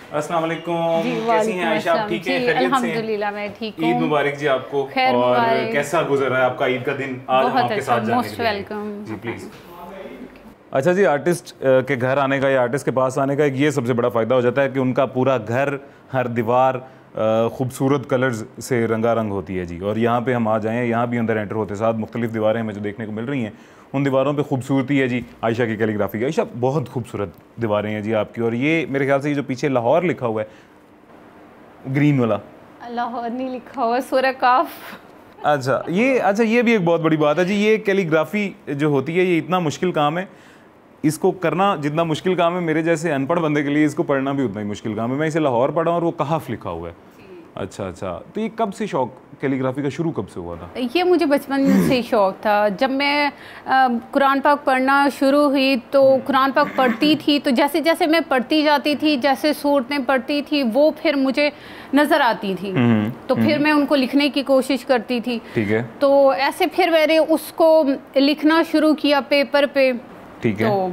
अस्सलाम वालेकुम, कैसी हैं आयशा? आप ठीक हैं? अल्हम्दुलिल्लाह मैं ठीक हूँ। ईद मुबारक जी आपको। और कैसा गुजर रहा है आपका ईद का दिन? आज हम आपके साथ जाने के लिए जी प्लीज। अच्छा जी, आर्टिस्ट के घर आने का या आर्टिस्ट के पास आने का ये सबसे बड़ा फ़ायदा हो जाता है कि उनका पूरा घर, हर दीवार खूबसूरत कलर्स से रंगारंग होती है जी। और यहाँ पे हम आ जाएँ, यहाँ भी अंदर एंटर होते साथ मुख्तलिफ दीवारें हमें जो देखने को मिल रही हैं, उन दीवारों पे खूबसूरती है जी आयशा की कैलीग्राफी की। आयशा बहुत खूबसूरत दीवारें हैं जी आपकी। और ये मेरे ख्याल से ये जो पीछे लाहौर लिखा हुआ है ग्रीन वाला, लाहौर नहीं लिखा हुआ, सूरह काफ। अच्छा ये भी एक बहुत बड़ी बात है जी। ये कैलीग्राफी जो होती है ये इतना मुश्किल काम है, इसको करना जितना मुश्किल काम है मेरे जैसे अनपढ़ बंदे के लिए इसको पढ़ना भी उतना ही मुश्किल काम है। मैं इसे लाहौर पढ़ा और वो कहाफ लिखा हुआ है। अच्छा, तो ये कब से शौक कैलीग्राफी का शुरू कब से हुआ था? ये मुझे बचपन से ही शौक था। जब मैं कुरान पाक पढ़ना शुरू हुई तो कुरान पाक पढ़ती थी, तो जैसे जैसे मैं पढ़ती जाती थी, जैसे सूरतें पढ़ती थी वो फिर मुझे नज़र आती थी, तो फिर मैं उनको लिखने की कोशिश करती थी। ठीक है। तो ऐसे फिर मैंने उसको लिखना शुरू किया पेपर पे। ठीक है। तो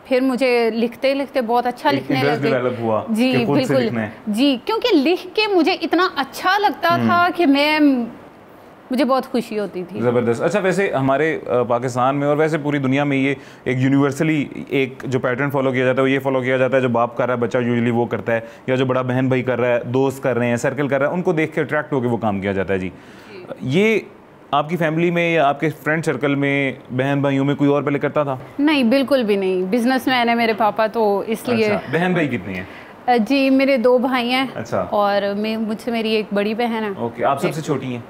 फिर मुझे लिखते लिखते बहुत अच्छा लिखने लगे हुआ जी, बिल्कुल जी, क्योंकि लिख के मुझे इतना अच्छा लगता था कि मुझे बहुत खुशी होती थी। ज़बरदस्त। अच्छा, वैसे हमारे पाकिस्तान में और वैसे पूरी दुनिया में ये एक यूनिवर्सली एक जो पैटर्न फॉलो किया जाता है वो ये फॉलो किया जाता है, जो बाप कर रहा है बच्चा यूजुअली वो करता है, या जो बड़ा बहन भाई कर रहा है, दोस्त कर रहे हैं, सर्कल कर रहा है, उनको देख के अट्रैक्ट होकर वो काम किया जाता है जी। ये आपकी फैमिली में या आपके फ्रेंड सर्कल में बहन भाइयों में कोई और पहले करता था? नहीं, बिल्कुल भी नहीं। बिजनेसमैन है मेरे पापा, तो इसलिए। अच्छा, बहन भाई कितनी हैं? जी मेरे 2 भाई हैं। अच्छा। और मुझसे मेरी एक बड़ी बहन है। ओके, आप सबसे छोटी हैं?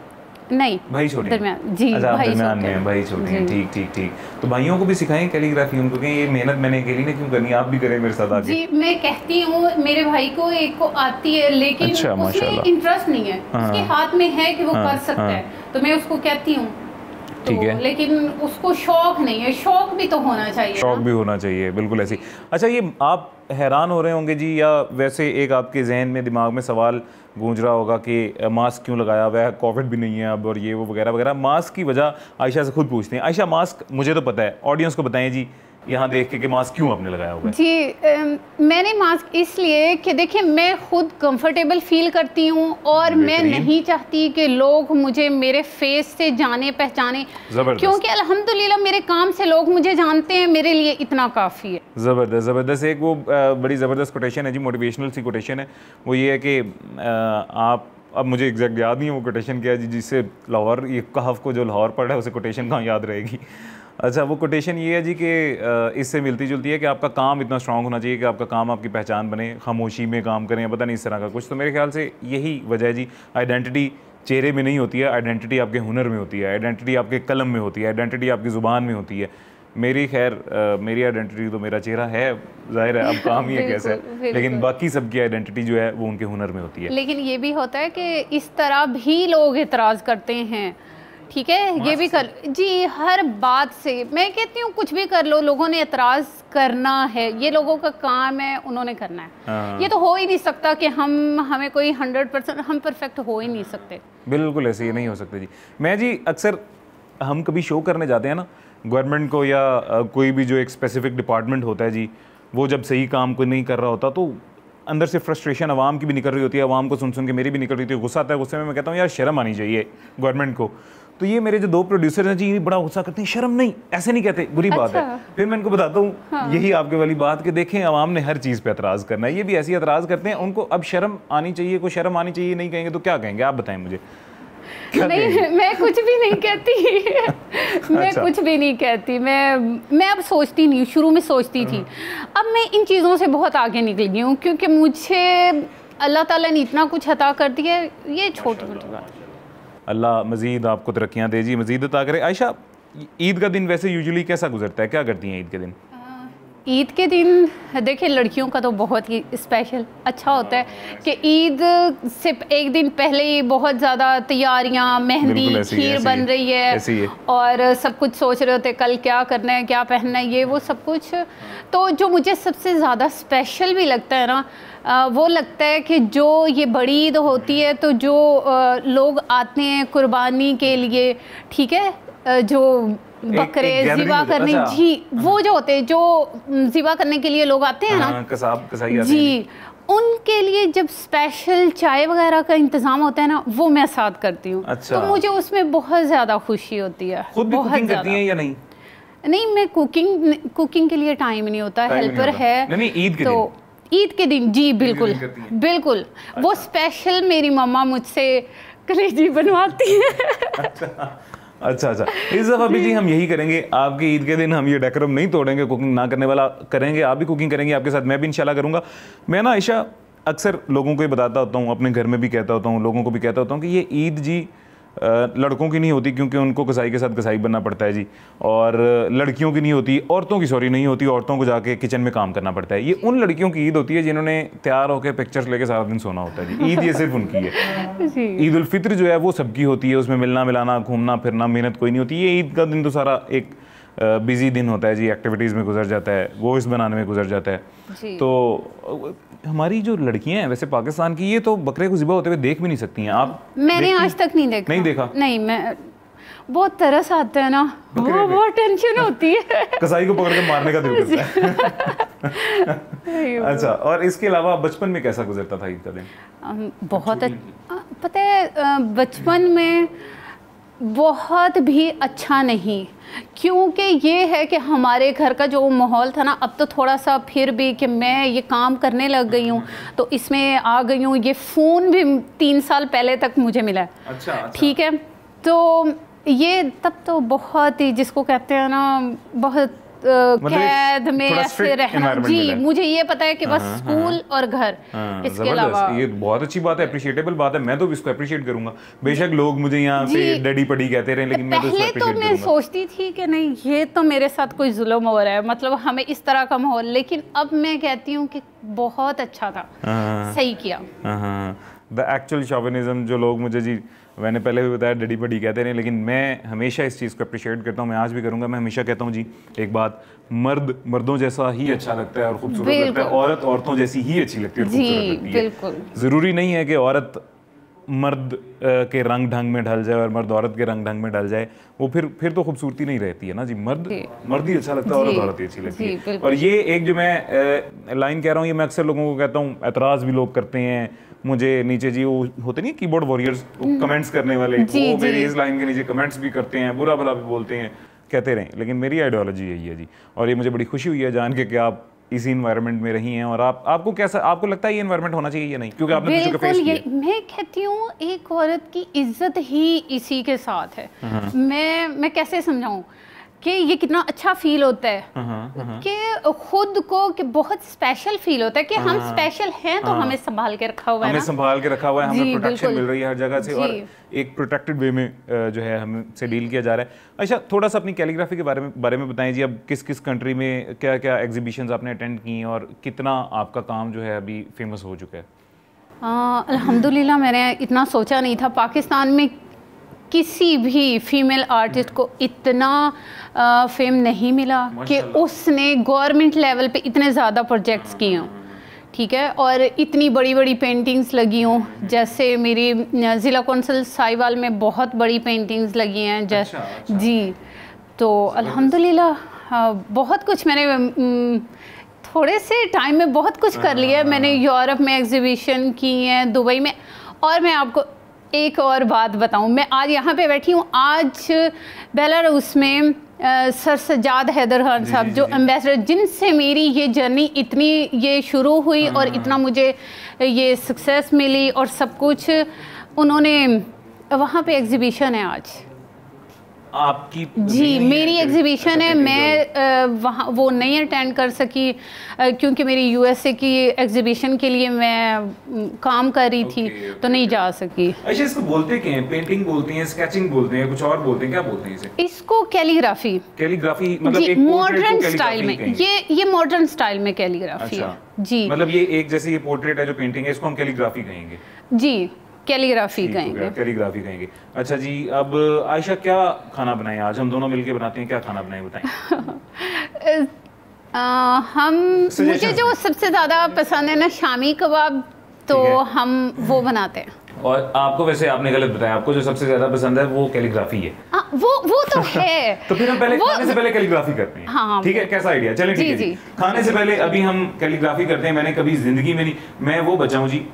नहीं, भाई छोटे दरमियान जी। अच्छा, दरमियान में भाई छोटे हैं। ठीक। तो भाइयों को भी सिखाएं कैलीग्राफी, उनको कहें ये मेहनत मैंने अकेली ने क्यों करनी, आप भी करें मेरे साथ आगे। जी मैं कहती हूँ, मेरे भाई को एक को आती है लेकिन अच्छा, उसमें इंटरेस्ट नहीं है। उसके हाथ में है कि वो कर सकता है, तो मैं उसको कहती हूँ ठीक है, लेकिन उसको शौक नहीं है। शौक भी तो होना चाहिए, शौक भी होना चाहिए, बिल्कुल ऐसी। अच्छा, ये आप हैरान हो रहे होंगे जी, या वैसे एक आपके जहन में दिमाग में सवाल गूंज रहा होगा कि मास्क क्यों लगाया हुआ है, कोविड भी नहीं है अब और ये वो वगैरह वगैरह। मास्क की वजह आयशा से खुद पूछते हैं। आयशा, मास्क मुझे तो पता है, ऑडियंस को बताएं जी यहाँ देख के कि मास्क क्यों आपने लगाया हुआ है? जी मैंने मास्क इसलिए कि देखिए मैं खुद कंफर्टेबल फील करती हूँ और मैं नहीं चाहती कि लोग मुझे मेरे फेस से जाने पहचाने, क्योंकि अल्हम्दुलिल्लाह मेरे काम से लोग मुझे जानते हैं, मेरे लिए इतना काफ़ी है। ज़बरदस्त। एक वो बड़ी ज़बरदस्त कोटेशन है जी, मोटिवेशनल सी कोटेशन है। वो ये है कि आप, अब मुझे एग्जैक्ट याद नहीं है वो कोटेशन क्या है जी, जिससे लाहौर, ये कहाफ को जो लाहौर पढ़ा है उसे कोटेशन कहाँ याद रहेगी। अच्छा, वो कोटेशन ये है जी कि इससे मिलती जुलती है कि आपका काम इतना स्ट्रांग होना चाहिए कि आपका काम आपकी पहचान बने, खामोशी में काम करें, पता नहीं इस तरह का कुछ। तो मेरे ख्याल से यही वजह है जी। आइडेंटिटी चेहरे में नहीं होती है, आइडेंटिटी आपके हुनर में होती है, आइडेंटिटी आपके कलम में होती है, आइडेंटिटी आपकी ज़ुबान में होती है। मेरी मेरी आइडेंटिटी तो मेरा चेहरा है, जाहिर है, अब काम ही है कैसे, लेकिन बाकी सबकी आइडेंटिटी जो है वो उनके हुनर में होती है। लेकिन ये भी होता है कि इस तरह भी लोग एतराज़ करते हैं, ठीक है, ये भी कर जी, हर बात से मैं कहती हूँ कुछ भी कर लो, लोगों ने एतराज़ करना है, ये लोगों का काम है, उन्होंने करना है। ये तो हो ही नहीं सकता कि हमें कोई 100% हम परफेक्ट हो ही नहीं सकते। बिल्कुल ऐसे ही नहीं हो सकते जी। मैं जी अक्सर हम कभी शो करने जाते हैं ना गवर्नमेंट को, या कोई भी जो एक स्पेसिफिक डिपार्टमेंट होता है जी, वो जब सही काम को नहीं कर रहा होता तो अंदर से फ्रस्ट्रेशन आवाम की भी निकल रही होती है, आवाम को सुन सुन के मेरी भी निकल रही थी, गुस्सा आता है। गुस्से में मैं कहता हूँ यार शर्म आनी चाहिए गवर्नमेंट को। तो ये मेरे जो 2 प्रोड्यूसर हैं जी बड़ा गुस्सा करते हैं, शर्म नहीं, ऐसे नहीं कहते, बुरी बात है। फिर मैं इनको बताता हूँ यही आपके वाली बात कि देखें आवाम ने हर चीज़ पे एतराज़ करना है, ये भी ऐसी एतराज़ करते हैं, उनको अब शर्म आनी चाहिए, को शर्म आनी चाहिए नहीं कहेंगे तो क्या कहेंगे, आप बताएं मुझे। नहीं, मैं कुछ भी नहीं कहती। मैं कुछ भी नहीं कहती। मैं अब सोचती नहीं, शुरू में सोचती थी, अब मैं इन चीज़ों से बहुत आगे निकल गई हूँ, क्योंकि मुझे अल्लाह ताला ने इतना कुछ अता कर दिया है, ये छोटी मोटी बात। अल्लाह मज़ीद आपको तरक्कियाँ दे जी, मज़ीद अता करे। आयशा, ईद का दिन वैसे यूजुअली कैसा गुजरता है, क्या करती हैं ईद के दिन? ईद के दिन देखिए लड़कियों का तो बहुत ही स्पेशल अच्छा होता है कि ईद से एक दिन पहले ही बहुत ज़्यादा तैयारियां, मेहंदी, खीर बन रही है और सब कुछ सोच रहे होते कल क्या करना है, क्या पहनना है, ये वो सब कुछ। तो जो मुझे सबसे ज़्यादा स्पेशल भी लगता है ना, वो लगता है कि जो ये बड़ी ईद होती है तो जो लोग आते हैं कुर्बानी के लिए, ठीक है, जो बकरे ज़िबा करने, जी वो जो होते हैं जो ज़िबा करने के लिए लोग आते हैं ना, कसाब कसाई आते जी, उनके लिए जब स्पेशल चाय वगैरह का इंतजाम होता है ना, वो मैं साथ करती हूँ। अच्छा। तो मुझे उसमें बहुत ज़्यादा खुशी होती है। खुद भी कुकिंग करती हैं या नहीं? नहीं, मैं कुकिंग के लिए टाइम नहीं होता, हेल्पर है। नहीं, ईद के दिन, ईद के दिन जी बिल्कुल बिल्कुल। वो स्पेशल मेरी मम्मा मुझसे कलेजी बनवाती है। अच्छा, इस दफ़ा भी जी हम यही करेंगे, आपकी ईद के दिन हम ये डेकोरम नहीं तोड़ेंगे, कुकिंग ना करने वाला करेंगे, आप भी कुकिंग करेंगे आपके साथ, मैं भी इंशाल्लाह करूँगा। मैं ना आयशा अक्सर लोगों को ही बताता होता हूँ, अपने घर में भी कहता होता हूँ, लोगों को भी कहता होता हूँ कि ये ईद जी लड़कों की नहीं होती, क्योंकि उनको कसाई के साथ कसाई बनना पड़ता है जी, और लड़कियों की नहीं होती, औरतों की सॉरी नहीं होती, औरतों को जाके किचन में काम करना पड़ता है। ये उन लड़कियों की ईद होती है जिन्होंने तैयार होकर पिक्चर्स लेके सारा दिन सोना होता है जी। ईद ये सिर्फ उनकी है। ईद उल फित्र जो है वो सबकी होती है, उसमें मिलना मिलाना, घूमना फिरना, मेहनत कोई नहीं होती। ये ईद का दिन तो सारा एक बिजी दिन होता है जी, एक्टिविटीज़ में गुजर जाता है, गोश्त बनाने में गुजर जाता है। तो हमारी जो लड़कियां हैं वैसे पाकिस्तान की, ये तो बकरे को ज़िबा होते हुए देख भी नहीं सकती हैं। आप? मैंने आज तक नहीं देखा। नहीं, मैं बहुत तरस आता है ना, बहुत टेंशन होती है। कसाई को पकड़ के मारने का दिल करता है। अच्छा, और इसके अलावा बचपन में कैसा गुजरता था ईद का दिन? बहुत पता है, बचपन में बहुत भी अच्छा नहीं, क्योंकि ये है कि हमारे घर का जो माहौल था ना, अब तो थोड़ा सा फिर भी कि मैं ये काम करने लग गई हूँ तो इसमें आ गई हूँ। ये फ़ोन भी 3 साल पहले तक मुझे मिला। अच्छा। ठीक है, तो ये तब तो बहुत ही, जिसको कहते हैं ना, बहुत कैद में ऐसे रहना जी। मुझे ये पता है कि बस स्कूल और घर, इसके अलावा। ये बहुत अच्छी बात है, अप्रिशिएटेबल बात है, मैं तो इसको अप्रिशिएट करूंगा। बेशक लोग मुझे यहाँ पे डैडी पड़ी कहते रहे, लेकिन मैं तो इसको अप्रिशिएट करूंगा। मैं सोचती थी कि नहीं, ये तो मेरे साथ कोई जुल्म हो रहा है, मतलब हमें इस तरह का माहौल, लेकिन अब मैं कहती हूँ कि बहुत अच्छा था, सही किया। द एक्चुअल शॉविनिज्म जो लोग मुझे जी, मैंने पहले भी बताया, डैडी पड़ी कहते रहे, लेकिन मैं हमेशा इस चीज़ को अप्रिशिएट करता हूँ, मैं आज भी करूँगा। मैं हमेशा कहता हूँ जी एक बात, मर्द मर्दों जैसा ही अच्छा लगता है और खूबसूरत लगता है, औरत औरतों जैसी ही अच्छी लगती है और खूबसूरत लगती है। ज़रूरी नहीं है कि औरत मर्द के रंग ढंग में ढल जाए और मर्द औरत के रंग ढंग में ढल जाए, वो फिर तो खूबसूरती नहीं रहती है ना जी। मर्द ही अच्छा लगता है, औरत औरत ही अच्छी लगती है। और ये एक जो मैं लाइन कह रहा हूँ, ये मैं अक्सर लोगों को कहता हूँ, एतराज़ भी लोग करते हैं मुझे नीचे जी, वो होते नहीं कीबोर्ड वॉरियर्स, कमेंट्स करने वाले, वो मेरी इस लाइन के नीचे कमेंट्स भी करते हैं, बुरा भला भी बोलते हैं, कहते रहें, लेकिन मेरी आइडियोलॉजी यही है जी। और ये मुझे बड़ी खुशी हुई है जान के कि आप इसी इन्वायरमेंट में रही हैं, और आपको कैसा, आपको लगता है ये इन्वायरमेंट होना चाहिए या नहीं? क्योंकि आपने कुछ फेस किया है। मैं कहती हूँ एक औरत की इज्जत ही इसी के साथ है। मैं कैसे समझाऊं कि ये कितना अच्छा फील होता है कि खुद को कि बहुत स्पेशल फील होता है कि हम स्पेशल हैं, तो हमें संभाल के रखा हुआ है, हमें संभाल के रखा हुआ है, हमें प्रोटेक्शन मिल रही है हर जगह से, और एक प्रोटेक्टेड वे में जो है हमसे डील किया जा रहा है। अच्छा, थोड़ा सा अपनी कैलीग्राफी के बारे में बताएं जी। अब किस किस कंट्री में क्या क्या एग्जीबिशंस आपने अटेंड की और कितना आपका काम जो है अभी फेमस हो चुका है? अल्हम्दुलिल्लाह, मैंने इतना सोचा नहीं था। पाकिस्तान में किसी भी फीमेल आर्टिस्ट को इतना फेम नहीं मिला कि उसने गवर्नमेंट लेवल पे इतने ज़्यादा प्रोजेक्ट्स किए हों, ठीक है, और इतनी बड़ी बड़ी पेंटिंग्स लगी हों। जैसे मेरी ज़िला कौंसिल साहिवाल में बहुत बड़ी पेंटिंग्स लगी हैं, जैसे जी। तो अल्हम्दुलिल्लाह बहुत कुछ मैंने थोड़े से टाइम में बहुत कुछ कर लिया है। मैंने यूरोप में एग्जीबिशन की है, दुबई में। और मैं आपको एक और बात बताऊं, मैं आज यहाँ पे बैठी हूँ, आज बेलारूस में सर सज्जाद हैदर खान साहब जो एम्बेसडर, जिनसे मेरी ये जर्नी इतनी ये शुरू हुई और इतना मुझे ये सक्सेस मिली और सब कुछ, उन्होंने वहाँ पे एग्जीबिशन है आज आपकी जी। मेरी एग्जीबिशन है, मैं वहाँ वो नहीं अटेंड कर सकी क्योंकि मेरी यूएसए की एग्जीबिशन के लिए मैं काम कर रही थी, तो नहीं जा सकी। अच्छा, इसको बोलते क्या हैं? पेंटिंग बोलते हैं, स्केचिंग बोलते हैं, कुछ और बोलते हैं, क्या बोलते हैं इसे? इसको कैलीग्राफी मतलब एक मॉडर्न स्टाइल में, ये मॉडर्न स्टाइल में कैलीग्राफी है जी। मतलब ये एक जैसे ये पोर्ट्रेट है जो पेंटिंग है, इसको हम कैलीग्राफी कहेंगे जी, कैलीग्राफी कहेंगे। कैलीग्राफी कहेंगे। अच्छा जी, अब आयशा क्या खाना बनाएं आज? हम दोनों मिलके बनाते हैं, क्या खाना बनाएं बताएं। मुझे जो सबसे ज़्यादा पसंद है ना, शामी कबाब, तो हम वो बनाते हैं। और आपको, वैसे आपने गलत बताया, आपको जो सबसे ज़्यादा पसंद है वो कैलीग्राफी है। वो तो है। तो फिर हम पहले खाने से पहले कैलीग्राफी करते हैं। हाँ, ठीक है, कैसा आइडिया? चलें ठीक है जी। खाने से पहले अभी हम कैलीग्राफी करते हैं। मैंने कभी जिंदगी में नहीं, मैं वो बचा हूँ जी,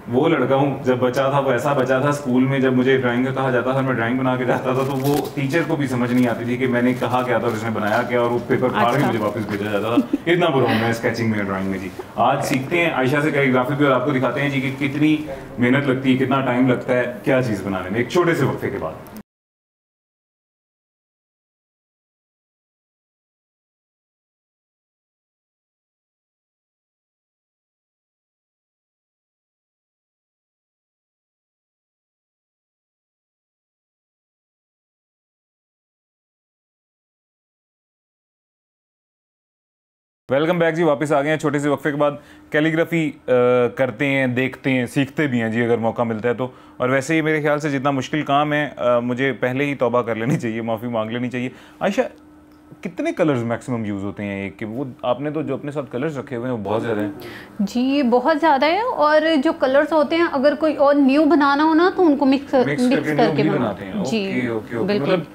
वो लड़का हूँ जब बचा था वैसा बचा था। स्कूल में जब मुझे ड्राइंग का कहा जाता था, मैं ड्राइंग बना के जाता था, तो वो टीचर को भी समझ नहीं आती थी कि मैंने कहा क्या था और इसने बनाया क्या, और वो पेपर फाड़ के मुझे वापस भेजा जाता था। इतना बुरा हूँ मैं स्केचिंग में, ड्राइंग में जी। आज सीखते हैं आयशा से कैलीग्राफी पे और आपको दिखाते हैं जी कि कितनी मेहनत लगती है, कितना टाइम लगता है क्या चीज़ बनाने में, एक छोटे से वक्फे के बाद। वेलकम बैक जी, वापस आ गए हैं छोटे से वक्फे के बाद। कैलीग्राफी करते हैं, देखते हैं, सीखते भी हैं जी अगर मौका मिलता है तो। और वैसे ही मेरे ख्याल से जितना मुश्किल काम है मुझे पहले ही तौबा कर लेनी चाहिए, माफ़ी मांग लेनी चाहिए। आयशा, कितने कलर्स मैक्सिमम यूज़ होते हैं एक के? वो आपने तो जो अपने साथ कलर्स रखे हुए हैं वो बहुत ज़्यादा हैं जी, बहुत ज़्यादा है। और जो कलर्स होते हैं अगर कोई और न्यू बनाना हो ना तो उनको मिक्स करके बनाते हैं जी। ओके, बिल्कुल।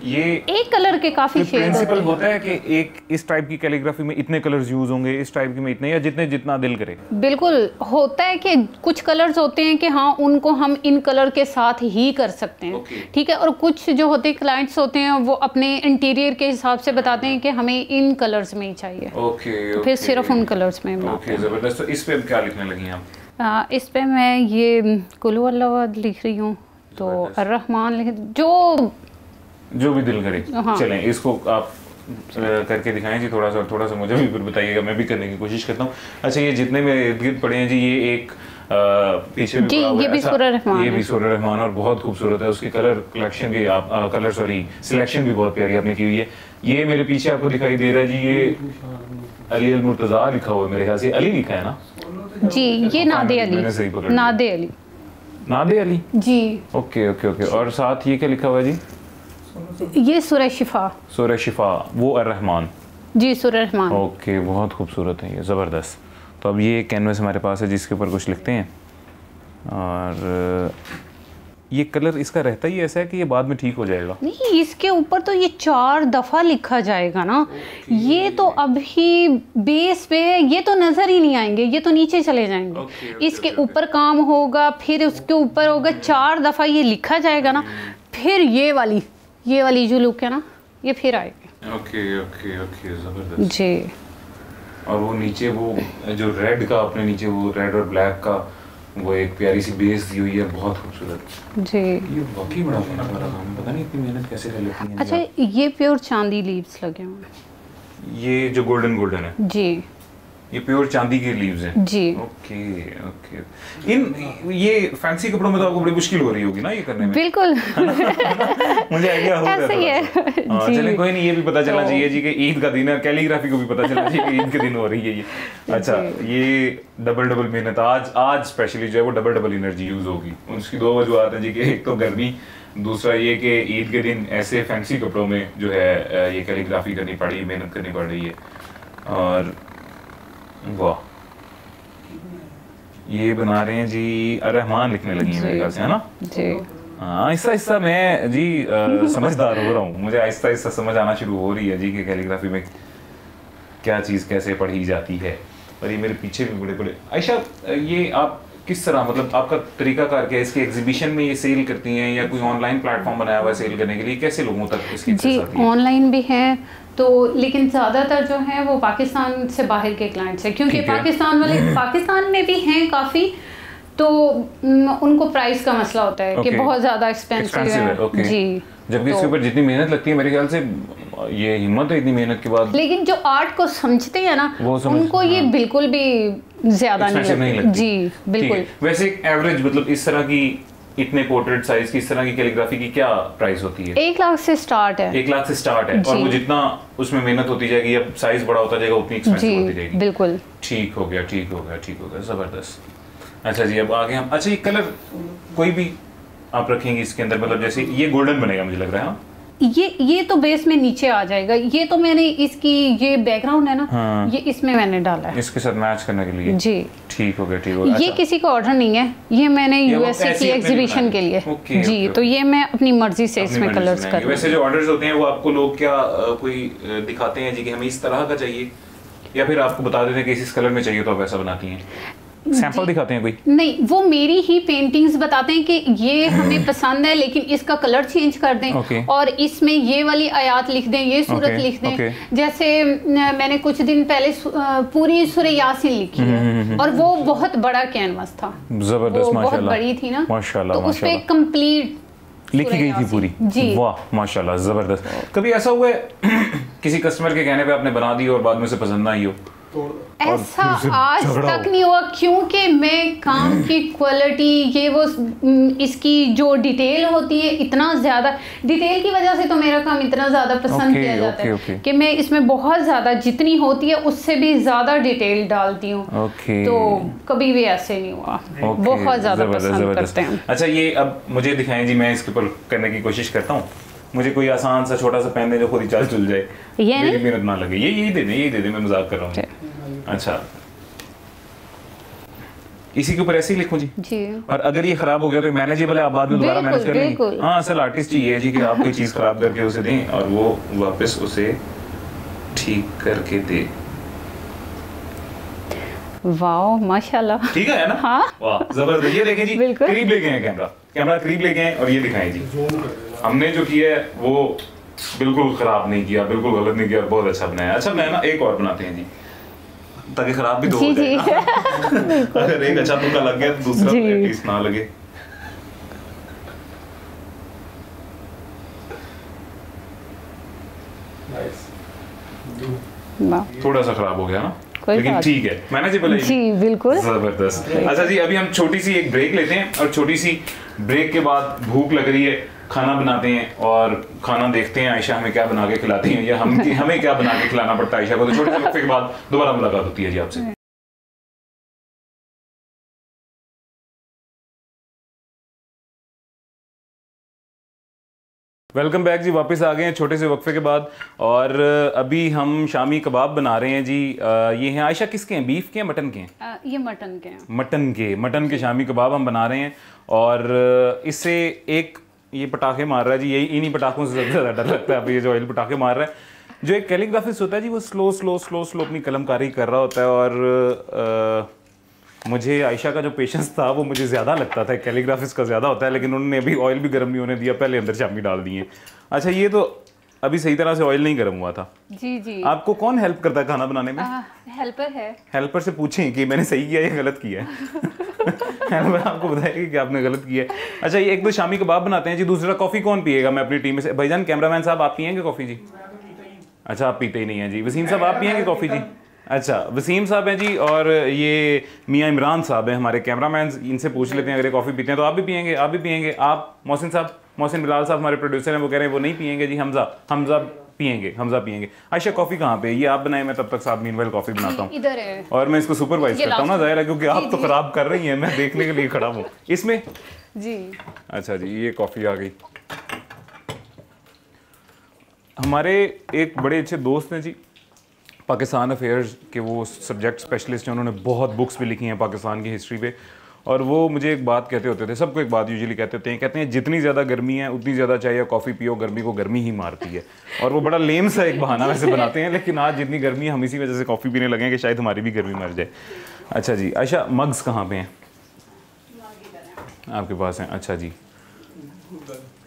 ये एक कलर के काफी शेड प्रिंसिपल होता है कि एक इस टाइप की कैलीग्राफी में इतने कलर्स यूज होंगे, इस टाइप की में इतने, या जितना दिल करे? बिल्कुल होता है कि कुछ कलर्स होते हैं कि हाँ उनको हम इन कलर के साथ ही कर सकते हैं। ठीक है। और कुछ जो होते हैं क्लाइंट्स होते हैं वो अपने इंटीरियर के हिसाब से बताते हैं कि हमें इन कलर्स में ही चाहिए। ओके, फिर सिर्फ उन कलर्स में बनाते हैं। जबरदस्त। तो इस पे क्या लिखने लगी आप? इस पे मैं ये कुल हुवल्लाह लिख रही हूँ, तो अर्रहमान लिख जो भी दिल करे। हाँ। चलें इसको आप करके दिखाएं जी थोड़ा सा मुझे भी फिर बताइएगा, मैं भी करने की कोशिश करता हूँ। अच्छा, ये जितने मेरे इर्द गिर्द पड़े हैं जी, ये एक पीछे जी ये भी सूरह रहमान, ये भी सूरह रहमान और बहुत खूबसूरत है। उसकी कलर कलेक्शन भी सिलेक्शन भी बहुत प्यारी आपने की हुई है। ये मेरे पीछे आपको दिखाई दे रहा है जी, ये अली अल मुर्तज़ा लिखा हुआ है, मेरे ख्याल से अली लिखा है ना जी? ये Nade Ali, Nade Ali, Nade Ali ji. Okay okay okay. और साथ ये क्या लिखा हुआ है जी? ये सूरह शिफा, सूरह शिफा, वो अर्रहमान जी, सूरह रहमान। ओके, बहुत खूबसूरत है ये, ज़बरदस्त। तो अब ये कैनवस हमारे पास है जिसके ऊपर कुछ लिखते हैं। और ये कलर इसका रहता ही ऐसा है कि ये बाद में ठीक हो जाएगा? नहीं, इसके ऊपर तो ये 4 दफ़ा लिखा जाएगा ना। ये तो अभी बेस पे ये तो नज़र ही नहीं आएंगे, ये तो नीचे चले जाएंगे। इसके ऊपर काम होगा, फिर उसके ऊपर होगा, 4 दफ़ा ये लिखा जाएगा ना, फिर ये वाली जो लुक है ना ये फिर आएगी। ओके ओके ओके, ज़बरदस्त जी। और वो नीचे वो जो रेड का आपने नीचे वो रेड और ब्लैक का वो एक प्यारी सी बेस दी हुई है, बहुत खूबसूरत जी। ये वाकई बड़ा मेहनत वाला काम, पता नहीं इतनी मेहनत कैसे कर लेती हैं। अच्छा, ये प्योर चांदी लीव्स लगे हुए हैं। ये जो गोल्डन है जी, ये प्योर चांदी के लीव्स हैं जी। Okay okay. ये फैंसी कपड़ों में तो आपको बड़ी मुश्किल हो रही होगी ना ये करने में? बिल्कुल मुझे आइडिया हो रहा है। ऐसे ही है। चलें कोई नहीं, ये भी पता चलना चाहिए जी कि ईद का दिन है, कैलीग्राफी को भी पता चलना चाहिए कि ईद के दिन हो रही है ये। अच्छा, ये डबल मेहनत आज स्पेशली जो है वो डबल एनर्जी यूज होगी। उसकी 2 वजूहत हैं जी कि एक तो गर्मी, दूसरा ये कि ईद के दिन ऐसे फैंसी कपड़ों में जो है ये कैलीग्राफी करनी पड़ी, मेहनत करनी पड़ रही है। और वाह, ये बना रहे हैं जी अर्रहमान लिखने लगी है मेरे ख्याल से, है ना जी? हाँ, आहिस्ता मैं जी समझदार हो रहा हूँ, मुझे आहिस्ता समझ आना शुरू हो रही है जी कि कैलीग्राफी में क्या चीज़ कैसे पढ़ी जाती है। और ये मेरे पीछे भी बड़े आयशा, ये आप किस तरह, मतलब आपका तरीका कार क्या है? इसके एग्जीबिशन में ये सेल करती हैं या कोई ऑनलाइन प्लेटफॉर्म बनाया हुआ है सेल करने के लिए? कैसे लोगों तक इसकी जी, ऑनलाइन भी है तो, लेकिन ज़्यादातर जो है वो पाकिस्तान से बाहर के क्लाइंट्स हैं, क्योंकि पाकिस्तान वाले पाकिस्तान में भी हैं काफ़ी, तो उनको प्राइस का मसला होता है कि बहुत ज़्यादा एक्सपेंसिव है जी। जबकि इसके ऊपर जितनी मेहनत लगती है मेरे ख्याल से, ये हिम्मत है इतनी मेहनत के बाद, लेकिन जो आर्ट को समझते हैं ना उनको ये बिल्कुल भी ज़्यादा नहीं लगती जी। बिल्कुल। वैसे एक एवरेज, मतलब इस तरह की इतने पोर्ट्रेट साइज की इस तरह की कैलीग्राफी की क्या प्राइस होती है? 1 लाख से स्टार्ट है। 1 लाख से स्टार्ट है। और वो जितना उसमें मेहनत होती जाएगी, अब साइज बड़ा होता जाएगा, उतनी एक्सपेंसिव होती जाएगी। बिल्कुल। ठीक हो गया, जबरदस्त। अच्छा जी, अब आगे हम, अच्छा ये कलर कोई भी आप रखेंगे इसके अंदर, मतलब जैसे ये गोल्डन बनेगा मुझे लग रहा है? ये तो बेस में नीचे आ जाएगा। ये तो मैंने इसकी ये बैकग्राउंड है ना, हाँ। ये इसमें मैंने डाला है इसके साथ मैच करने के लिए जी। ठीक हो गया, ठीक हो गया। ये किसी का ऑर्डर नहीं है, ये मैंने यूएसए की एग्जीबिशन के लिए जी। तो ये मैं अपनी मर्जी से इसमें कलर्स कर। वैसे जो ऑर्डर्स होते हैं वो आपको लोग क्या कोई दिखाते हैं जी कि हमें इस तरह का चाहिए, या फिर आपको बता देते हैं कि इस कलर में चाहिए तो आप ऐसा बनाती हैं? सैंपल दिखाते हैं कोई? नहीं, वो मेरी ही पेंटिंग्स बताते हैं कि ये हमें पसंद है लेकिन इसका कलर चेंज कर दें और इसमें ये वाली आयत लिख दें, ये सूरत लिख दें। जैसे मैंने कुछ दिन पहले पूरी सूरह यासीन लिखी है और वो बहुत बड़ा कैनवास था, जबरदस्त, बहुत बड़ी थी ना, तो उस पे कंप्लीट लिखी गई थी पूरी जी। वाह माशाल्लाह, जबरदस्त। कभी ऐसा हुआ है किसी कस्टमर के कहने पे आपने बना दी और बाद में से पसंद ना आई हो? ऐसा आज तक नहीं हुआ, क्योंकि मैं काम की क्वालिटी ये वो इसकी जो डिटेल होती है, इतना ज़्यादा डिटेल की वजह से तो मेरा काम इतना ज़्यादा पसंद किया जाता है कि मैं इसमें बहुत ज़्यादा जितनी होती है उससे भी ज़्यादा डिटेल डालती हूँ। तो कभी भी ऐसे नहीं हुआ, बहुत ज़्यादा पसंद करते हैं। अच्छा, ये अब मुझे दिखाएं जी, मैं इसके ऊपर करने की कोशिश करता हूँ। मुझे कोई आसान सा छोटा सा पेन दे जो खुद ही चाल चल जाए, मेरी मेहनत ना लगे। यही दे दे, मैं मजाक कर रहा हूँ। अच्छा, इसी के ऊपर ऐसे ही लिखूं जी। और अगर ये खराब हो गया तो मैनेजेबल है, आप बाद में दोबारा मैनेज कर लेंगे। हाँ, असल आर्टिस्ट ही है जी कि आप कोई चीज खराब करके उसे दें और वो वापस उसे ठीक करके दे। वाह माशाल्लाह, ठीक है ना? हाँ, वाह जबरदस्त। ये देखें जी, करीब ले गए हैं कैमरा करीब ले गए हैं और ये दिखाएं जी, हमने जो किया है वो बिल्कुल खराब नहीं किया, बिल्कुल गलत नहीं किया, बहुत अच्छा बनाया। अच्छा, मैं ना एक और बनाते हैं जी, ताकि खराब भी दो हो जाए ना। अगर एक अच्छा तुक्का लग गया तो दूसरा एटलीस्ट ना लगे। थोड़ा सा खराब हो गया ना, लेकिन ठीक है, मैनेजेबल है जी, बिल्कुल जबरदस्त। अच्छा जी, अभी हम छोटी सी एक ब्रेक लेते हैं और छोटी सी ब्रेक के बाद भूख लग रही है, खाना बनाते हैं और खाना देखते हैं आयशा हमें क्या बना के खिलाती हैं या हमें क्या बना के खिलाना पड़ता है आयशा को। तो छोटे से वक्फे के बाद दोबारा मुलाकात होती है जी आपसे। वेलकम बैक जी, वापस आ गए हैं छोटे से वक्फे के बाद और अभी हम शामी कबाब बना रहे हैं जी। ये हैं आयशा, किसके हैं, बीफ के हैं मटन के हैं? ये मटन के हैं। मटन के शामी कबाब हम बना रहे हैं और इससे एक ये पटाखे मार रहा है जी, यही इन्हीं पटाखों से सबसे ज़्यादा डर लगता है। अब ये जो ऑयल पटाखे मार रहा है, जो एक कैलीग्राफिस्ट होता है जी, वो स्लो अपनी कलमकारी कर रहा होता है और मुझे आयशा का जो पेशेंस था वो मुझे ज़्यादा लगता था, कैलीग्राफिस्ट का ज़्यादा होता है, लेकिन उन्होंने अभी ऑयल भी गर्म नहीं होने दिया, पहले अंदर शामी डाल दिए। अच्छा, ये तो अभी सही तरह से ऑयल नहीं गर्म हुआ था जी। आपको कौन हेल्प करता है खाना बनाने में? हेल्पर है। हेल्पर से पूछें कि मैंने सही किया या गलत किया है। हेल्पर आपको बताएगा कि आपने गलत किया है। अच्छा, ये एक तो शामी कबाब बनाते हैं जी, दूसरा कॉफ़ी कौन पिएगा? मैं अपनी टीम में से, भाईजान कैमरामैन साहब आप पियेंगे कॉफ़ी जी? अच्छा, आप पीते ही नहीं हैं जी। वसीम साहब आप पियेंगे कॉफ़ी जी? अच्छा, वसीम साहब हैं जी और ये मियाँ इमरान साहब हैं हमारे कैमरामैन, इनसे पूछ लेते हैं अगर ये कॉफ़ी पीते हैं तो आप भी पियेंगे। आप मोहसिन बिलाल साहब हमारे प्रोड्यूसर हैं, वो कह रहे हैं वो नहीं पियेंगे जी। हमजा पियेंगे। आयशा कॉफ़ी कहाँ पे? ये आप बनाए, मैं तब तक साहब मीनवाइल कॉफ़ी बनाता हूँ इधर है और मैं इसको सुपरवाइज करता हूँ ना, ज़ाहिर है क्योंकि आप तो ख़राब कर रही हैं, मैं देखने के लिए खड़ा हूँ इसमें जी। अच्छा जी, ये कॉफ़ी आ गई। हमारे एक बड़े अच्छे दोस्त हैं जी, पाकिस्तान अफेयर्स के वो सब्जेक्ट स्पेशलिस्ट हैं, उन्होंने बहुत बुक्स भी लिखी हैं पाकिस्तान की हिस्ट्री पे, और वो मुझे एक बात कहते होते थे, सबको एक बात यूजुअली कहते हैं जितनी ज़्यादा गर्मी है उतनी ज़्यादा चाहिए कॉफ़ी पियो, गर्मी को गर्मी ही मारती है। और वो बड़ा लेम सा एक बहाना वैसे बनाते हैं, लेकिन आज जितनी गर्मी है हम इसी वजह से कॉफ़ी पीने लगे कि शायद हमारी भी गर्मी मर जाए। अच्छा जी, आयशा मग्स कहाँ पे हैं? आपके पास हैं? अच्छा जी,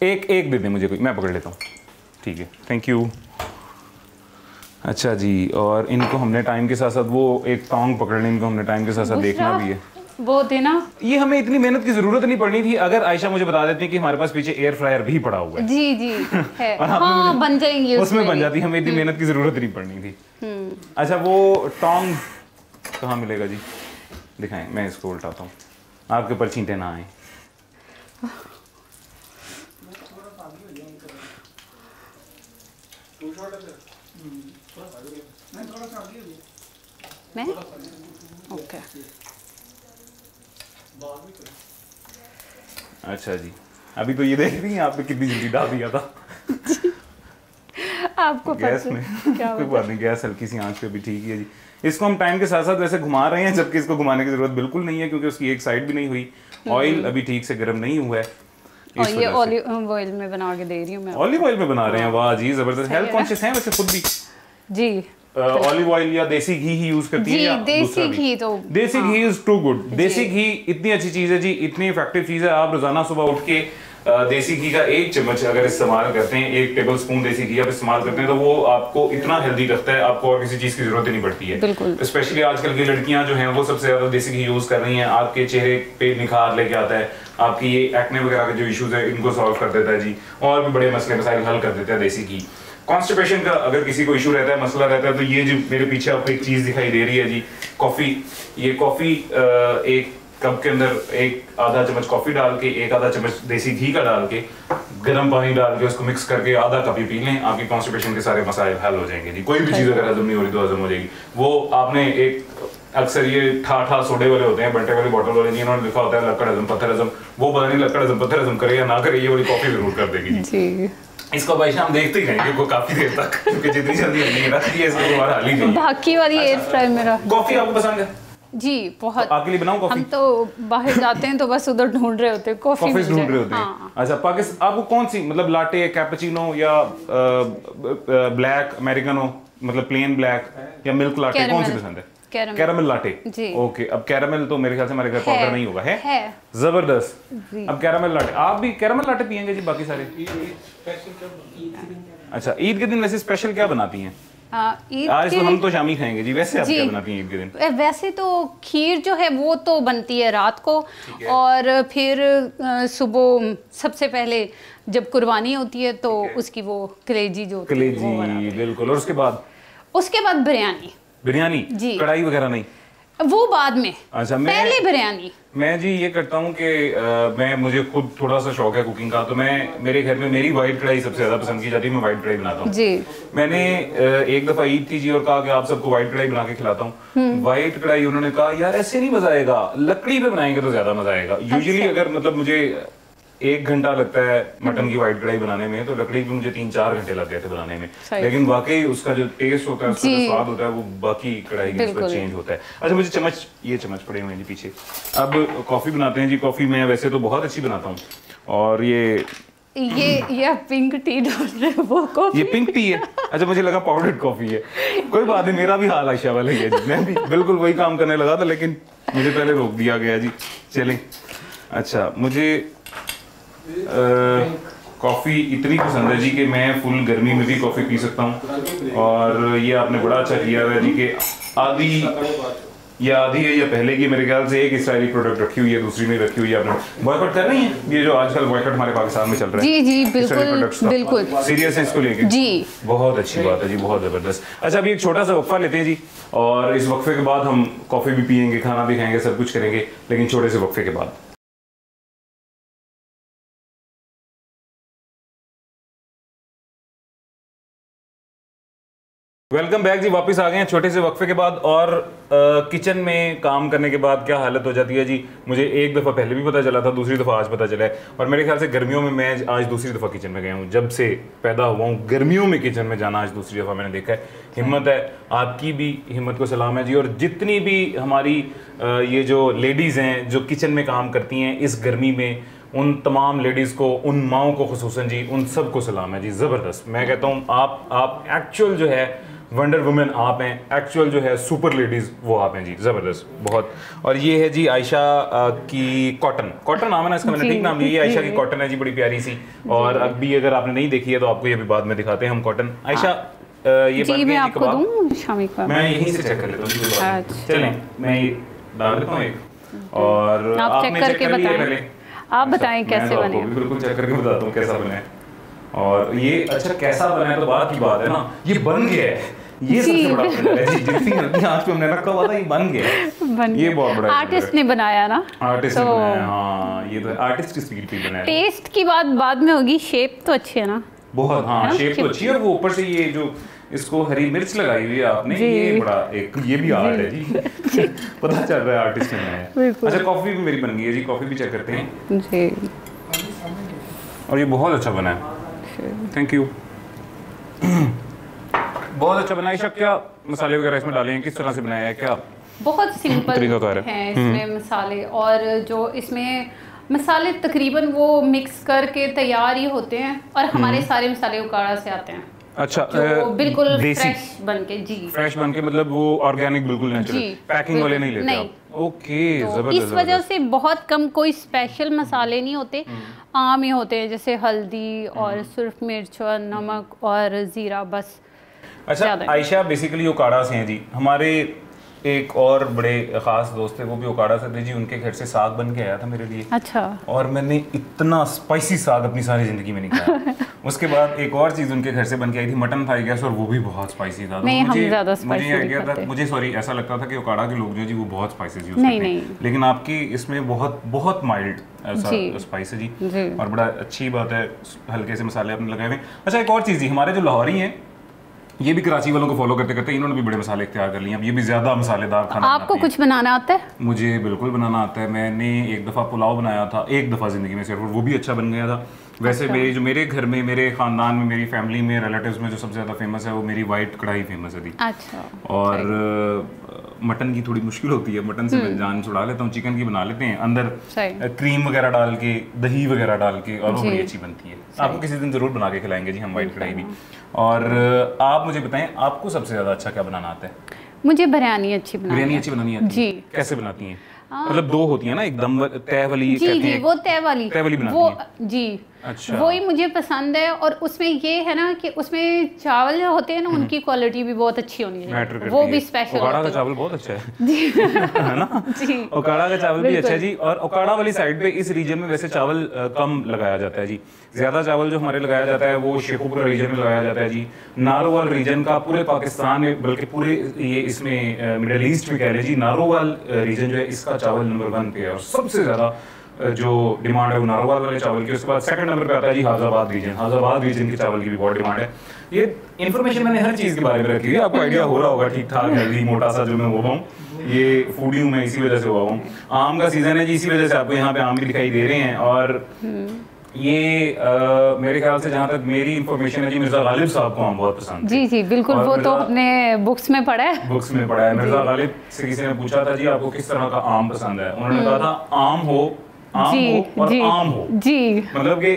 एक दे दें मुझे कोई, मैं पकड़ लेता हूँ। ठीक है, थैंक यू। अच्छा जी, और इनको हमने टाइम के साथ साथ वो एक टोंग पकड़ने, इनको हमने टाइम के साथ साथ देखना भी है। वो देना, ये हमें इतनी मेहनत की जरूरत नहीं पड़नी थी अगर आयशा मुझे बता देती कि हमारे पास पीछे एयर फ्रायर भी पड़ा हुआ है। जी है। हाँ, बन जाएंगे उसमें बन जाती, हमें इतनी मेहनत की जरूरत नहीं पड़नी थी। अच्छा, वो टोंग कहाँ मिलेगा जी? दिखाएं, मैं इसको उल्टाता हूँ, आपके ऊपर छींटे ना आए। मैं ओके। अच्छा जी, अभी तो ये देख रही हैं आपने कितनी जल्दी डाल दिया था। आपको गैस में कोई बात नहीं, गैस हल्की सी आंच पे भी ठीक है जी। इसको हम टाइम के साथ साथ वैसे घुमा रहे हैं, जबकि इसको घुमाने की जरूरत बिल्कुल नहीं है क्योंकि उसकी एक साइड भी नहीं हुई, ऑयल अभी ठीक से गर्म नहीं हुआ है। और ये ऑलिव ऑयल में बना के दे रही हूँ मैं। ऑलिव ऑयल में बना रहे हैं, वाह जी जबरदस्त। हेल्थ कॉन्शियस हैं वैसे खुद भी जी। ऑलिव ऑयल या देसी घी ही यूज करती है या देसी घी? तो देसी घी इज टू गुड। देसी घी इतनी अच्छी चीज है जी, इतनी इफेक्टिव चीज है। आप रोजाना सुबह उठ के देसी घी का 1 चम्मच अगर इस्तेमाल करते हैं, 1 टेबल स्पून देसी घी आप इस्तेमाल करते हैं, तो वो आपको इतना हेल्दी रखता है, आपको और किसी चीज की जरूरत ही नहीं पड़ती है। स्पेशली आजकल की लड़कियां जो हैं वो सबसे ज्यादा देसी घी यूज कर रही हैं। आपके चेहरे पे निखार लेके आता है, आपकी ये एक्ने वगैरह के जो इश्यूज है इनको सॉल्व कर देता है जी, और भी बड़े मसले मसाइल हल कर देता है देसी घी। कॉन्स्टिपेशन का अगर किसी को इशू रहता है, मसला रहता है, तो ये जो मेरे पीछे आपको एक चीज दिखाई दे रही है जी, कॉफी। ये कॉफी एक कप के अंदर एक आधा चम्मच कॉफी डाल के, एक आधा चम्मच देसी घी का डाल के, गर्म पानी डाल के उसको मिक्स करके आधा कप ही पी लें, आपकी कॉन्स्टिपेशन के सारे मसाइल हल हो जाएंगे जी। कोई भी चीज अगर हजम नहीं हो रही तो हजम हो जाएगी। वो आपने एक अक्सर ये ठा सोडे वाले होते हैं, बंटे वाली बोतल वाले, जिन्होंने लिखा होता है लक्कड़ हजम पत्थर हजम, वो पता नहीं लक्कड़ हजम पत्थर हजम करे या ना करे, ये वाली कॉफी जरूर कर देगी जी। इसको भाई हम देखते ही रहेंगे वो काफी देर तक, क्योंकि जितनी जल्दी नहीं रखती है इसको दोबारा हाल ही नहीं। बाकी वाली एयर फ्राई मेरा। कॉफी आपको पसंद है जी? बहुत। तो आपके लिए बनाऊं कॉफी? हम तो बाहर जाते हैं तो बस उधर ढूंढ रहे होते हैं कॉफी ढूंढ रहे होते हैं। हाँ। अच्छा, पाकिस्तान आपको कौन सी, मतलब लाटे, कैपेचिनो या ब्लैक अमेरिकानो, मतलब प्लेन ब्लैक या मिल्क लाटे, कौन सी पसंद है? Caramel latte. ओके, अब कैरामल तो मेरे ख्याल से हमारे घर पाउडर नहीं होगा, है जबरदस्त। अब कैरामल लाटे, आप भी कैरामल लाटे पियेंगे जी? बाकी सारे अच्छा, ईद के दिन वैसे स्पेशल क्या बनाती हैं? आज तो हम तो शामी खाएंगे जी। वैसे आप क्या बनाती हैं ईद के दिन? वैसे तो खीर जो है वो तो बनती है रात को, और फिर सुबह सबसे पहले जब कुर्बानी होती है तो उसकी वो कलेजी जो कलेजी, बिल्कुल। और उसके बाद बिरयानी जी, कढ़ाई वगैरह नहीं, वो बाद में। अच्छा, पहले बिरयानी। मैं जी ये करता हूँ कि मुझे खुद थोड़ा सा शौक है कुकिंग का, तो मेरे घर में मेरी वाइट कढ़ाई सबसे ज्यादा पसंद की जाती है। मैं वाइट कढ़ाई बनाता हूँ जी। मैंने एक दफा ईद थी जी और कहा कि आप सबको वाइट कढ़ाई बना के खिलाता हूँ। वाइट कढ़ाई, उन्होंने कहा यार ऐसे नहीं मजा आएगा, लकड़ी पे बनाएंगे तो ज्यादा मजा आएगा। यूजुअली अगर मतलब मुझे 1 घंटा लगता है मटन की वाइट कढ़ाई बनाने में, तो लकड़ी पे मुझे 3-4 घंटे लग गए थे बनाने में। लेकिन वाकई उसका जो टेस्ट होता है, उसका जो स्वाद होता है, वो बाकी कढ़ाई के साथ चेंज होता है। अच्छा, मुझे ये चम्मच पड़े हुए हैं जी पीछे। अब कॉफी बनाते हैं जी। कॉफी मैं वैसे तो बहुत अच्छी बनाता हूँ, और ये पिंक टी डाल रहे हैं, वो कॉफी? ये पिंक टी है? अच्छा, मुझे लगा पाउडर्ड कॉफी है। कोई बात नहीं, मेरा भी हाल आयशा वाला ही है जी। मैं भी बिल्कुल वही काम करने लगा था, लेकिन मुझे पहले रोक दिया गया जी। चलें। अच्छा, मुझे कॉफ़ी इतनी पसंद है जी कि मैं फुल गर्मी में भी कॉफ़ी पी सकता हूँ। और ये आपने बड़ा अच्छा किया है जी कि आधी है या पहले की, मेरे ख्याल से एक इसराइली प्रोडक्ट रखी हुई है, दूसरी नहीं रखी हुई है। आपने बॉयकॉट कर रही है ये जो आजकल बॉयकॉट हमारे पाकिस्तान में चल रहा है? जी बिल्कुल सीरियस है इसको लेके जी। बहुत अच्छी बात है जी, बहुत जबरदस्त। अच्छा, अभी एक छोटा सा वक्फा लेते हैं जी, और इस वक्फे के बाद हम कॉफ़ी भी पियेंगे, खाना भी खाएंगे, सब कुछ करेंगे, लेकिन छोटे से वक्फे के बाद। वेलकम बैक जी, वापस आ गए हैं छोटे से वक्फे के बाद। और किचन में काम करने के बाद क्या हालत हो जाती है जी, मुझे एक दफ़ा पहले भी पता चला था, दूसरी दफ़ा आज पता चला है। और मेरे ख्याल से गर्मियों में मैं आज दूसरी दफ़ा किचन में गया हूँ, जब से पैदा हुआ हूँ गर्मियों में किचन में जाना आज दूसरी दफ़ा मैंने देखा है। हिम्मत है, आपकी भी हिम्मत को सलाम है जी। और जितनी भी हमारी ये जो लेडीज़ हैं जो किचन में काम करती हैं इस गर्मी में, उन तमाम लेडीज़ को, उन माओं को खुसूसन जी, उन सब को सलाम है जी। ज़बरदस्त। मैं कहता हूँ आप एक्चुअल जो है वंडर वुमेन आप हैं, एक्चुअल जो है सुपर लेडीज़ वो आप हैं जी। ज़बरदस्त बहुत। और ये है जी आयशा की कॉटन नाम है ना इसका, मैंने ठीक नाम लिया। ये आयशा की कॉटन है जी, बड़ी प्यारी सी। और अभी अगर आपने नहीं देखी है तो आपको ये भी बाद में दिखाते हैं हम कॉटन। आयशा ये जी, मैं आपको दूं शामी का? मैं यहीं से चेक कर लेता हूँ। चलें, मैं ये डाल देता हूँ एक, और आप चेक करके बताएं। आप बताएं कैसे बने? बिल्कुल चेक करके बताता हूँ कैसा बना है। और ये अच्छा कैसा बना है तो बात की बात है ना, ये बन गया है, ये सबसे बड़ा फंडा है जी। जितनी आंच पे हमने रखा हुआ था ये बन गया है। ये बहुत बड़ा आर्टिस्ट ने बनाया ना, आर्टिस्ट ने बनाया। हाँ, ये तो आर्टिस्ट की स्पीड पे बनाया। टेस्ट की बात बाद में होगी, शेप तो अच्छी है ना बहुत। हाँ, शेप तो अच्छी है। और वो ऊपर से ये जो इसको हरी मिर्च लगाई हुई है आपने, ये बड़ा एक ये भी आर्ट है जी। पता चल रहा है आर्टिस्ट ने बनाया। अच्छा, कॉफी भी मेरी बन गई है जी, कॉफी भी चेक करते हैं जी। और ये बहुत अच्छा बना है, थैंक यू। बहुत अच्छा बनाया। क्या मसाले वगैरह इसमें डाले हैं, किस तरह से बनाया है, क्या बहुत सिंपल है इसमें मसाले, और जो इसमें मसाले तकरीबन वो मिक्स करके तैयार ही होते हैं, और हमारे सारे मसाले उकाड़ा से आते हैं। अच्छा, बिल्कुल फ्रेश बनके। जी, फ्रेश बनके, मतलब वो ऑर्गेनिक, बिल्कुल नेचुरल, पैकिंग वाले नहीं लेते आप? ओके, जबरदस्त। इस वजह से बहुत कम कोई स्पेशल मसाले नहीं होते, आम ही होते हैं, जैसे हल्दी और सुर्ख मिर्च और नमक और ज़ीरा, बस। अच्छा, आयशा बेसिकली ओकाड़ा से हैं जी। हमारे एक और बड़े ख़ास दोस्त थे, वो भी ओकाड़ा से थे जी। उनके घर से साग बन के आया था मेरे लिए। अच्छा। और मैंने इतना स्पाइसी साग अपनी सारी ज़िंदगी में नहीं खाया। उसके बाद एक और चीज़ उनके घर से बन के आई थी, मटन फ्राई गैस, और वो भी बहुत स्पाइसी था। नहीं, हम ज़्यादा स्पाइसी नहीं खाते। मुझे सॉरी ऐसा लगता था कि ओकाड़ा के लोग जो जी वो बहुत स्पाइसी यूज़ करते हैं। नहीं, लेकिन आपकी इसमें बहुत बहुत माइल्ड ऐसा स्पाइस है जी, और बड़ा अच्छी बात है, हल्के से मसाले आपने लगाए हुए। अच्छा, एक और चीज़ जी, हमारे जो लाहौरी हैं ये भी कराची वालों को फॉलो करते करते इन्होंने भी बड़े मसाले इख्तियार कर लिए। अब ये भी ज़्यादा मसालेदार खाना। आपको कुछ बनाना आता है? मुझे बिल्कुल बनाना आता है। मैंने एक दफ़ा पुलाव बनाया था, एक दफ़ा ज़िंदगी में सिर्फ, वो भी अच्छा बन गया था। वैसे अच्छा। मेरे घर में, मेरे ख़ानदान में, मेरी फैमिली में, रिलेटिव्स में जो सबसे ज़्यादा फेमस है वो मेरी वाइट कढ़ाई फेमस है थी। अच्छा। और मटन की थोड़ी मुश्किल होती है, मटन से मैं जान छुड़ा लेता हूँ। चिकन की बना लेते हैं, अंदर क्रीम वगैरह डाल के, दही वगैरह डाल के, और वो बड़ी अच्छी बनती है। आपको किसी दिन ज़रूर बना के खिलाएंगे जी हम वाइट कढ़ाई भी। और आप मुझे बताएं, आपको सबसे ज़्यादा अच्छा क्या बनाना आता है? मुझे बिरयानी अच्छी बनानी आती है जी। कैसे बनाती हैं? मतलब दो होती है ना, एकदम तय वाली कहते हैं। वो तय वाली बनाती हैं जी। अच्छा। वही मुझे पसंद है, और उसमें ये है ना कि उसमें चावल जो होते हैं ना, उनकी क्वालिटी भी बहुत अच्छी होनी चाहिए, वो भी स्पेशल। ओकाड़ा का चावल बहुत अच्छा है है ना जी। ओकाड़ा का चावल भी अच्छा है जी। और ओकाड़ा वाली साइड पे इस रीजन में वैसे चावल कम लगाया जाता है जी। ज्यादा चावल जो हमारे लगाया जाता है वो शेखुपुरा रीजन में लगाया जाता है जी। नारोवाल रीजन का पूरे पाकिस्तान में, बल्कि पूरे ये इसमें मिडिल ईस्ट में कह लें जी, नारोवाल रीजन जो है इसका चावल नंबर 1 पे है, और सबसे ज्यादा जो डिमांड है वो नारोवाल वाले चावल की। उसके बाद सेकंड नंबर पे आता है जी हाजाबाद रीजन। हाजाबाद रीजन के चावल की भी बहुत डिमांड है। ये इन्फॉर्मेशन मैंने हर चीज़ के बारे में रखी है, आपको आइडिया हो रहा होगा ठीक ठाक, हेल्दी, मोटा सा जो मैं हुआ हूँ, ये फूडी हूँ मैं, इसी वजह से हुआ हूँ। आम का सीजन है जी, इसी वजह से आपको यहाँ पे आम भी दिखाई दे रहे हैं। और ये मेरे ख्याल से जहाँ तक मेरी इन्फॉर्मेशन है जी, मिर्जा गालिब साहब को आम बहुत पसंद जी जी बिल्कुल, वो तो अपने बुक्स में पढ़ा है। बुक्स में पढ़ा है। मिर्जा गालिब से किसी ने पूछा था जी आपको किस तरह का आम पसंद है, उन्होंने कहा था आम हो और आम हो जी, मतलब कि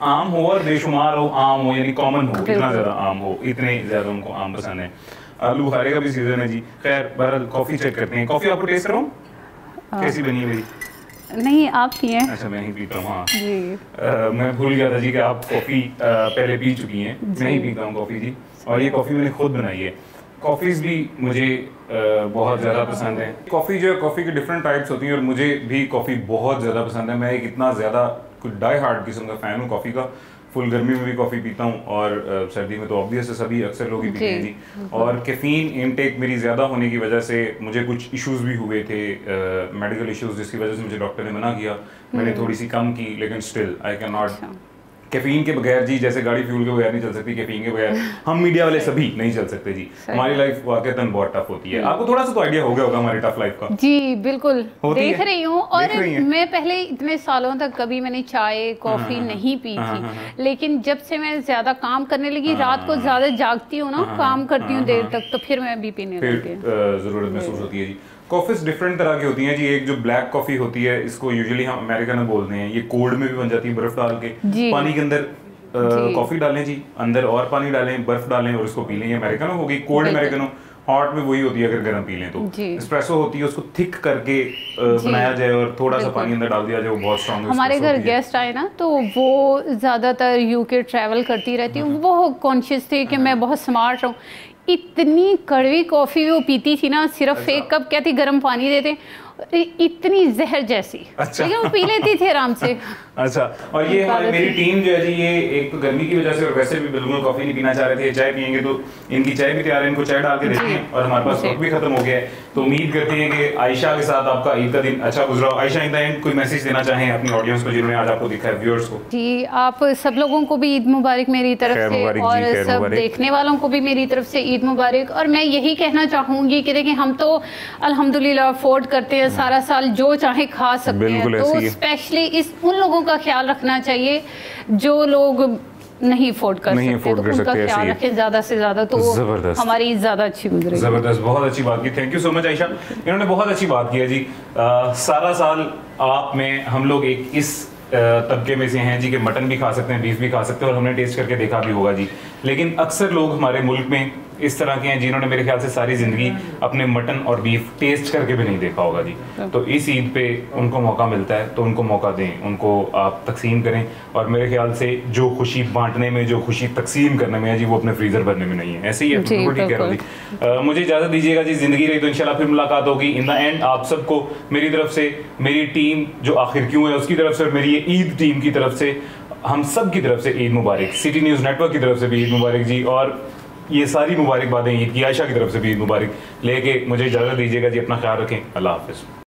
आम हो और बेशुमार हो, आम हो यानी कॉमन हो, इतना ज्यादा आम हो, इतने ज्यादा उनको आम पसंद है। आलू बुखारे का भी सीजन है जी। खैर बहरहाल कॉफी चेक करते हैं। कॉफी आपको टेस्ट कराऊं, कैसी बनी है मेरी? नहीं, आप पिए। अच्छा, मैं ही पीता हूँ। हाँ जी। मैं भूल गया था जी कि आप कॉफी पहले पी चुकी हैं। मैं ही पीता हूँ कॉफी जी, और ये कॉफी मैंने खुद बनाई है। कॉफ़ीज़ भी मुझे बहुत ज़्यादा पसंद है। कॉफ़ी जो है, कॉफ़ी की डिफरेंट टाइप्स होती हैं, और मुझे भी कॉफ़ी बहुत ज़्यादा पसंद है। मैं एक इतना ज़्यादा कुछ डाई हार्ड किस्म का फ़ैन हूँ कॉफ़ी का। फुल गर्मी में भी कॉफ़ी पीता हूँ, और सर्दी में तो ऑब्वियस है, सभी अक्सर लोग ही पीते हैं जी। और कैफ़ीन इनटेक मेरी ज़्यादा होने की वजह से मुझे कुछ इश्यूज़ भी हुए थे, मेडिकल इश्यूज़, जिसकी वजह से मुझे डॉक्टर ने मना किया। मैंने थोड़ी सी कम की, लेकिन still I can not. Caffeine के बगैर जी, जैसे गाड़ी फ्यूल के बगैर नहीं चल सकती, कैफीन के बगैर हम मीडिया वाले सभी नहीं चल सकते जी। हमारी लाइफ वाकईतन बहुत टफ होती है। आपको थोड़ा सा तो आइडिया हो गया होगा हमारी टफ लाइफ का। जी बिल्कुल, देख रही हूँ। और मैं पहले इतने सालों तक कभी मैंने चाय कॉफी नहीं पी थी, लेकिन जब से मैं ज्यादा काम करने लगी, रात को ज्यादा जागती हूँ ना, काम करती हूँ देर तक, तो फिर मैं भी पीने लगी। जरूरत महसूस होती है जी। कॉफीज डिफरेंट तरह की होती हैं जी। एक जो ब्लैक कॉफी होती है, इसको यूजुअली हम अमेरिकन में बोलते हैं, ये कोल्ड में भी बन जाती है, बर्फ डाल के, पानी के अंदर कॉफी डालें जी, अंदर और पानी डालें, बर्फ डालें और उसको पी लें। अमेरिकनो होगी, कोल्ड अमेरिकनो। हॉट में वही होती है अगर गर्म पी लें तो। एस्प्रेसो होती है, उसको थिक करके बनाया जाए और थोड़ा सा पानी अंदर डाल दिया जाए, वो बहुत स्ट्रांग। हमारे घर गेस्ट आए ना, तो वो ज़्यादातर यूके ट्रैवल करती रहती हूँ, वो कॉन्शियस थे कि मैं बहुत स्मार्ट हूँ। इतनी कड़वी कॉफ़ी वो पीती थी ना, सिर्फ एक कप कहती गर्म पानी देते, इतनी जहर जैसी। अच्छा। लेकिन वो पी लेती थी आराम से। अच्छा। और ये मेरी टीम जो है जी, ये एक तो गर्मी की वजह से और वैसे भी बिल्कुल कॉफी नहीं पीना चाह रहे थे। चाय पियेंगे तो इनकी चाय भी तैयार है, इनको चाय डाल के देते हैं, और हमारे पास वक्त भी खत्म हो गया है। तो उम्मीद करते हैं कि आयशा के साथ आपका ईद का दिन अच्छा गुजरा। आयशा, इन द एंड कोई मैसेज देना चाहें अपनी ऑडियंस को जिन्होंने आज आपको देखा है, व्यूअर्स को? जी, आप सब लोगों को भी ईद मुबारक मेरी तरफ से, और सब देखने वालों को भी मेरी तरफ से ईद मुबारक। और मैं यही कहना चाहूँगी कि देखिए, हम तो अल्हम्दुलिल्लाह अफोर्ड करते हैं, सारा साल जो चाहे खा सकते हैं, तो स्पेशली उन लोगों का ख्याल रखना चाहिए जो लोग नहीं अफोर्ड कर सकते, तो उनका ख्याल रखें ज़्यादा से ज़्यादा, तो हमारी ज़्यादा अच्छी गुजरेगी। ज़बरदस्त, बहुत अच्छी बात की, thank you so much Ayesha, इन्होंने बहुत अच्छी बात की है जी। सारा साल आप में हम लोग एक इस तबके में से हैं जी कि मटन भी खा सकते हैं, बीफ भी खा सकते हैं, और हमने टेस्ट करके देखा भी होगा जी। लेकिन अक्सर लोग हमारे मुल्क में इस तरह के हैं जिन्होंने मेरे ख्याल से सारी ज़िंदगी अपने मटन और बीफ टेस्ट करके भी नहीं देखा होगा जी। तो इस ईद पे उनको मौका मिलता है तो उनको मौका दें, उनको आप तकसीम करें, और मेरे ख्याल से जो खुशी बांटने में, जो खुशी तकसीम करने में है जी, वो अपने फ्रीज़र भरने में नहीं है। ऐसे ही है, बिल्कुल ठीक कह रहा हूँ जी। मुझे इजाज़त दीजिएगा जी, ज़िंदगी रही तो इंशाल्लाह फिर मुलाकात होगी। इन द एंड आप सबको मेरी तरफ से, मेरी टीम जो आखिर क्यों है उसकी तरफ से, और मेरी ये ईद टीम की तरफ से, हम सब की तरफ से ईद मुबारक, सिटी न्यूज़ नेटवर्क की तरफ से भी ईद मुबारक जी, और ये सारी मुबारकबादें ईद की आयशा की तरफ से भी ईद मुबारक लेके मुझे इजाज़त दीजिएगा जी। अपना ख्याल रखें, अल्लाह हाफ़िज़।